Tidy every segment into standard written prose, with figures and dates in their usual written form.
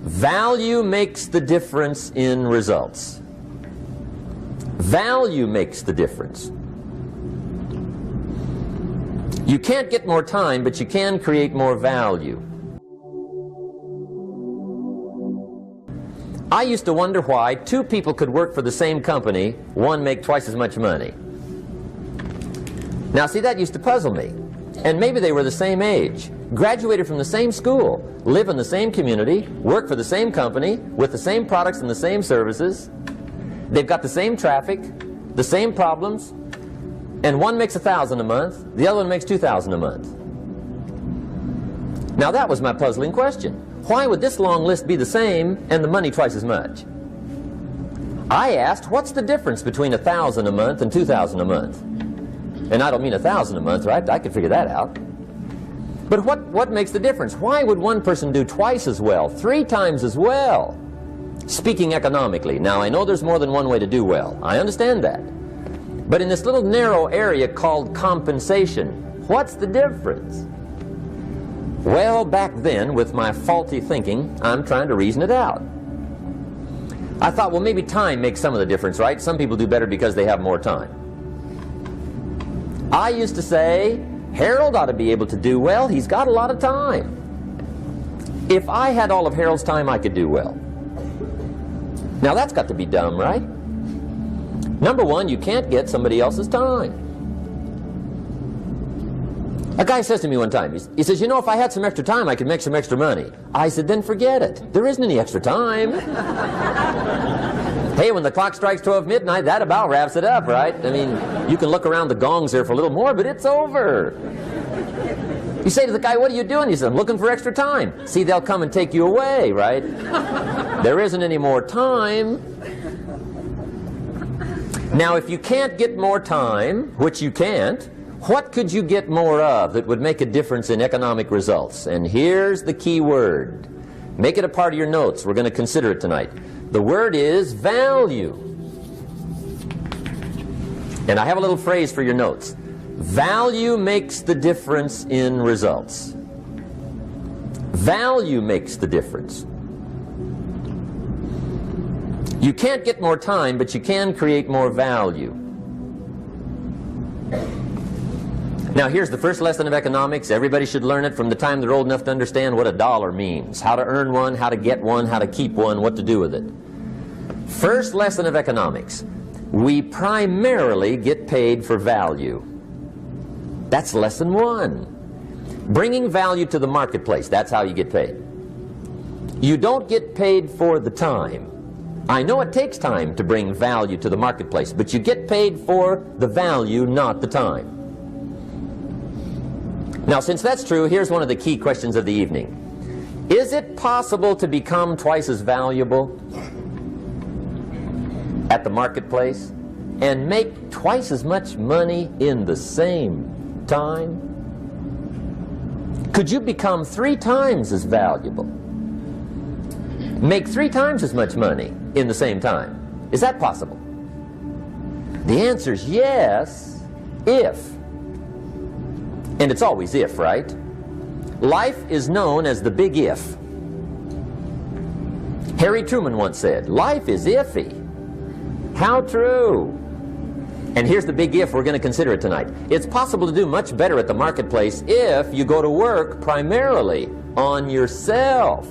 Value makes the difference in results. Value makes the difference. You can't get more time, but you can create more value. I used to wonder why two people could work for the same company, one make twice as much money. Now see, that used to puzzle me. And maybe they were the same age, graduated from the same school, live in the same community, work for the same company, with the same products and the same services. They've got the same traffic, the same problems, and one makes $1,000 a month, the other one makes $2,000 a month. Now that was my puzzling question. Why would this long list be the same and the money twice as much? I asked, what's the difference between $1,000 a month and $2,000 a month? And I don't mean $1,000 a month, right? I could figure that out. But what makes the difference? Why would one person do twice as well, 3 times as well? Speaking economically. Now, I know there's more than one way to do well. I understand that. But in this little narrow area called compensation, what's the difference? Well, back then, with my faulty thinking, I'm trying to reason it out. I thought, well, maybe time makes some of the difference, right? Some people do better because they have more time. I used to say, Harold ought to be able to do well. He's got a lot of time. If I had all of Harold's time, I could do well. Now that's got to be dumb, right? Number one, you can't get somebody else's time. A guy says to me one time, he says, you know, if I had some extra time, I could make some extra money. I said, then forget it. There isn't any extra time. Hey, when the clock strikes 12 midnight, that about wraps it up, right? I mean, you can look around the gongs there for a little more, but it's over. You say to the guy, what are you doing? He says, I'm looking for extra time. See, they'll come and take you away, right? There isn't any more time. Now, if you can't get more time, which you can't, what could you get more of that would make a difference in economic results? And here's the key word. Make it a part of your notes. We're going to consider it tonight. The word is value. And I have a little phrase for your notes. Value makes the difference in results. Value makes the difference. You can't get more time, but you can create more value. Now here's the first lesson of economics. Everybody should learn it from the time they're old enough to understand what a dollar means, how to earn one, how to get one, how to keep one, what to do with it. First lesson of economics. We primarily get paid for value. That's lesson 1. Bringing value to the marketplace, that's how you get paid. You don't get paid for the time. I know it takes time to bring value to the marketplace, but you get paid for the value, not the time. Now, since that's true, here's one of the key questions of the evening. Is it possible to become twice as valuable at the marketplace and make twice as much money in the same time? Could you become 3 times as valuable? Make 3 times as much money in the same time? Is that possible? The answer is yes, if. And it's always if, right? Life is known as the big if. Harry Truman once said, life is iffy. How true. And here's the big if we're going to consider it tonight. It's possible to do much better at the marketplace if you go to work primarily on yourself.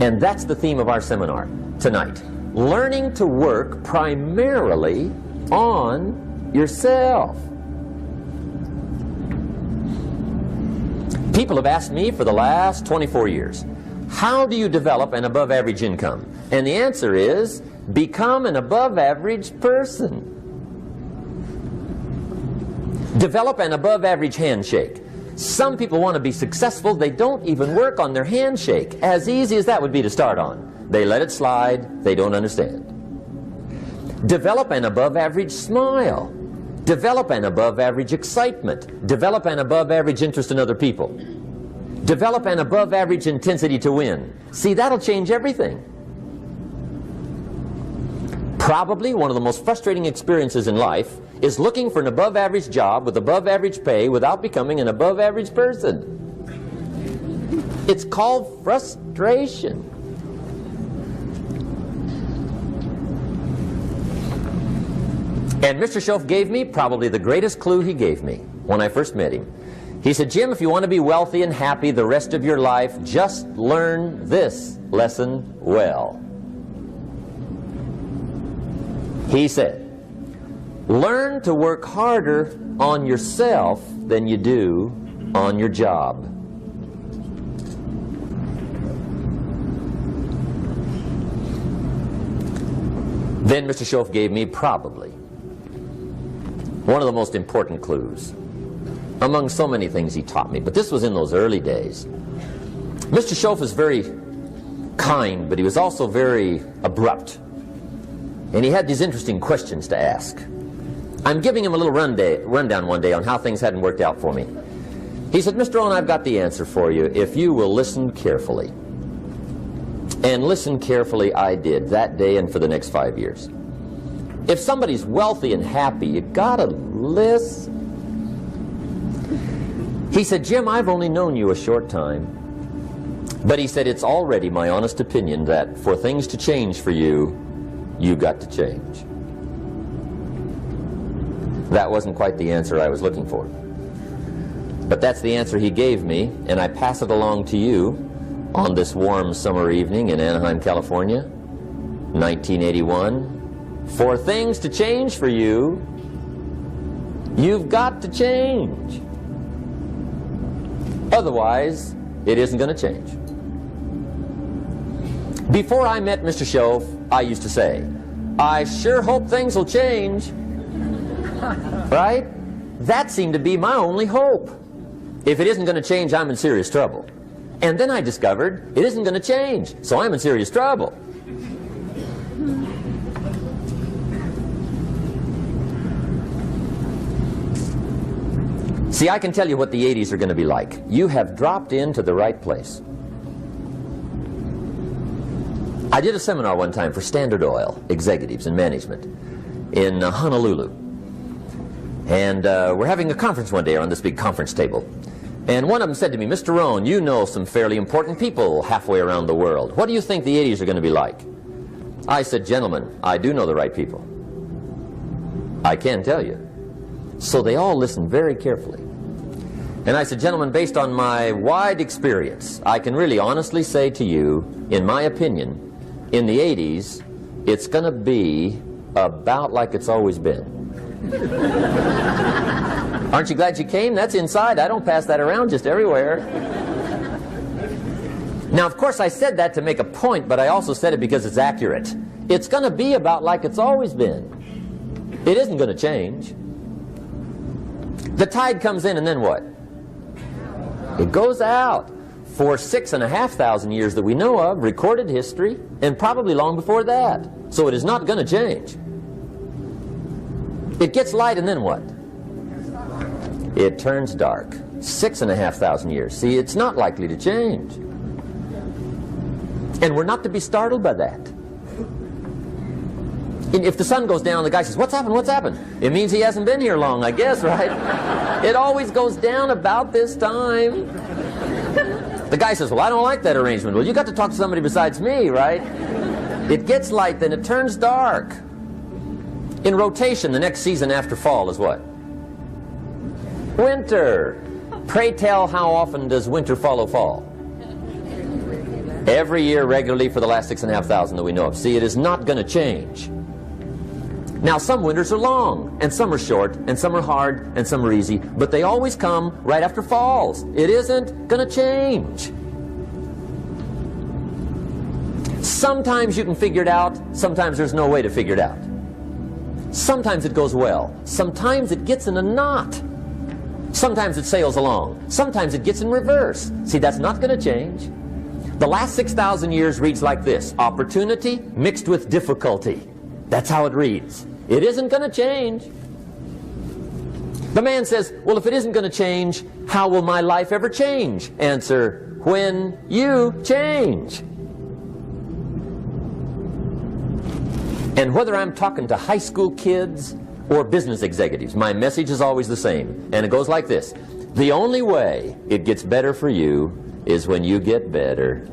And that's the theme of our seminar tonight. Learning to work primarily on yourself. People have asked me for the last 24 years, how do you develop an above average income? And the answer is, become an above average person. Develop an above average handshake. Some people want to be successful, they don't even work on their handshake. As easy as that would be to start on. They let it slide, they don't understand. Develop an above average smile. Develop an above average excitement. Develop an above average interest in other people. Develop an above average intensity to win. See, that'll change everything. Probably one of the most frustrating experiences in life is looking for an above average job with above average pay without becoming an above average person. It's called frustration. And Mr. Schoaf gave me probably the greatest clue he gave me when I first met him. He said, Jim, if you want to be wealthy and happy the rest of your life, just learn this lesson well. He said, learn to work harder on yourself than you do on your job. Then Mr. Schoaf gave me probably one of the most important clues among so many things he taught me, but this was in those early days. Mr. Schoaf was very kind, but he was also very abrupt. And he had these interesting questions to ask. I'm giving him a little rundown one day on how things hadn't worked out for me. He said, Mr. Rohn, I've got the answer for you if you will listen carefully. And listen carefully I did that day and for the next 5 years. If somebody's wealthy and happy, you gotta listen. He said, Jim, I've only known you a short time. But he said, it's already my honest opinion that for things to change for you, you got to change. That wasn't quite the answer I was looking for. But that's the answer he gave me, and I pass it along to you on this warm summer evening in Anaheim, California, 1981. For things to change for you, you've got to change. Otherwise, it isn't going to change. Before I met Mr. Schoaf, I used to say, I sure hope things will change. Right? That seemed to be my only hope. If it isn't going to change, I'm in serious trouble. And then I discovered it isn't going to change, so I'm in serious trouble. See, I can tell you what the 80s are going to be like. You have dropped into the right place. I did a seminar one time for Standard Oil executives and management in Honolulu. And we're having a conference one day on this big conference table. And one of them said to me, Mr. Rohn, you know some fairly important people halfway around the world. What do you think the 80s are going to be like? I said, gentlemen, I do know the right people. I can tell you. So they all listened very carefully. And I said, gentlemen, based on my wide experience, I can really honestly say to you, in my opinion, in the 80s, it's going to be about like it's always been. Aren't you glad you came? That's inside. I don't pass that around just everywhere. Now, of course, I said that to make a point, but I also said it because it's accurate. It's going to be about like it's always been. It isn't going to change. The tide comes in and then what? It goes out. For 6,500 years that we know of, recorded history, and probably long before that. So it is not going to change. It gets light and then what? It turns dark. 6,500 years. See, it's not likely to change. And we're not to be startled by that. If the sun goes down, the guy says, what's happened, what's happened? It means he hasn't been here long, I guess, right? It always goes down about this time. The guy says, well, I don't like that arrangement. Well, you got to talk to somebody besides me, right? It gets light, then it turns dark. In rotation, the next season after fall is what? Winter. Pray tell, how often does winter follow fall? Every year regularly for the last 6,500 that we know of. See, it is not going to change. Now, some winters are long, and some are short, and some are hard, and some are easy, but they always come right after falls. It isn't going to change. Sometimes you can figure it out, sometimes there's no way to figure it out. Sometimes it goes well, sometimes it gets in a knot. Sometimes it sails along, sometimes it gets in reverse. See, that's not going to change. The last 6,000 years reads like this: opportunity mixed with difficulty. That's how it reads. It isn't going to change. The man says, well, if it isn't going to change, how will my life ever change? Answer, when you change. And whether I'm talking to high school kids or business executives, my message is always the same. And it goes like this: the only way it gets better for you is when you get better.